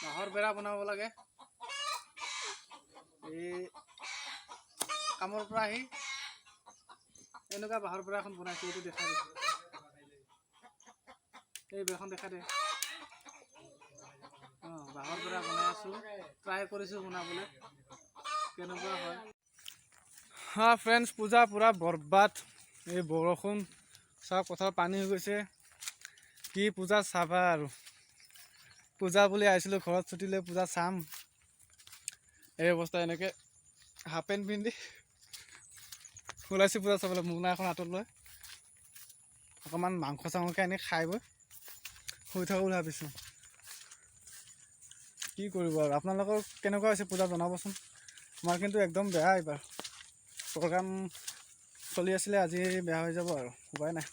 বাঁহৰ বেৰা বনাব লাগে। এই কামৰ পৰা আহি এনেকুৱা বাঁহৰ বেৰা এখন বনাইছোঁ, এইটো দেখা দিছোঁ। এই বেৰাখন দেখা দে। বাঁহৰ বেৰা বনাই আছোঁ, ট্ৰাই কৰিছোঁ বনাবলৈ, কেনেকুৱা হয়। ফ্ৰেণ্ডছ, পূজা পূৰা বৰবাদ। এই বৰষুণ চব পথাৰত পানী হৈ গৈছে। কি পূজা চাবা আৰু। পূজা বুলি আহিছিলোঁ, ঘৰত ছুটি লৈ পূজা চাম। এই অৱস্থা, এনেকৈ হাফ পেণ্ট পিন্ধি ওলাইছোঁ পূজা চাবলৈ। মোনা এখন হাতত লৈ অকণমান মাংস চাংসকৈ আনি খাই বৈ শুই থাকোঁ বুলি ভাবিছোঁ। কি কৰিব আৰু। আপোনালোকৰ কেনেকুৱা হৈছে পূজা জনাবচোন। আমাৰ কিন্তু একদম বেয়া এইবাৰ। প্ৰগ্ৰাম চলি আছিলে, আজি বেয়া হৈ যাব আৰু উপায় নাই।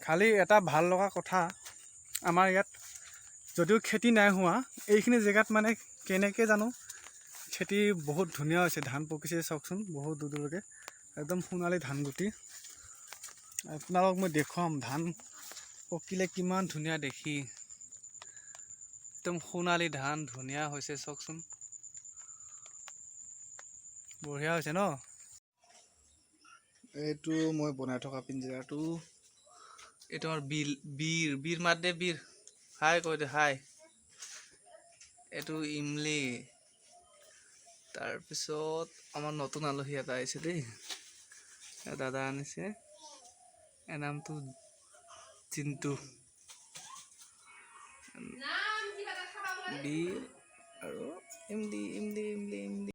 খালি এটা ভাল লগা কথা, আমাৰ ইয়াত যদিও খেতি নাই হোৱা, এইখিনি জেগাত মানে কেনেকৈ জানো খেতি বহুত ধুনীয়া হৈছে। ধান পকিছে চাওকচোন, বহুত দূৰ দূৰলৈকে একদম সোণালী ধান গুটি। আপোনালোকক মই দেখুৱাম ধান পকিলে কিমান ধুনীয়া দেখি। একদম সোণালী ধান ধুনীয়া হৈছে চাওকচোন, বঢ়িয়া হৈছে ন। এইটো মই বনাই থকা পিঞ্জৰাটো, এইটো আমাৰ বীৰ মাত দে, বীৰ হাই কৈ দে, হাই। এইটো ইমলি। তাৰপিছত আমাৰ নতুন আলহী এটা আহিছে দেই, দাদা আনিছে, নামটো চিন্তু। বীৰ আৰু ইমলি।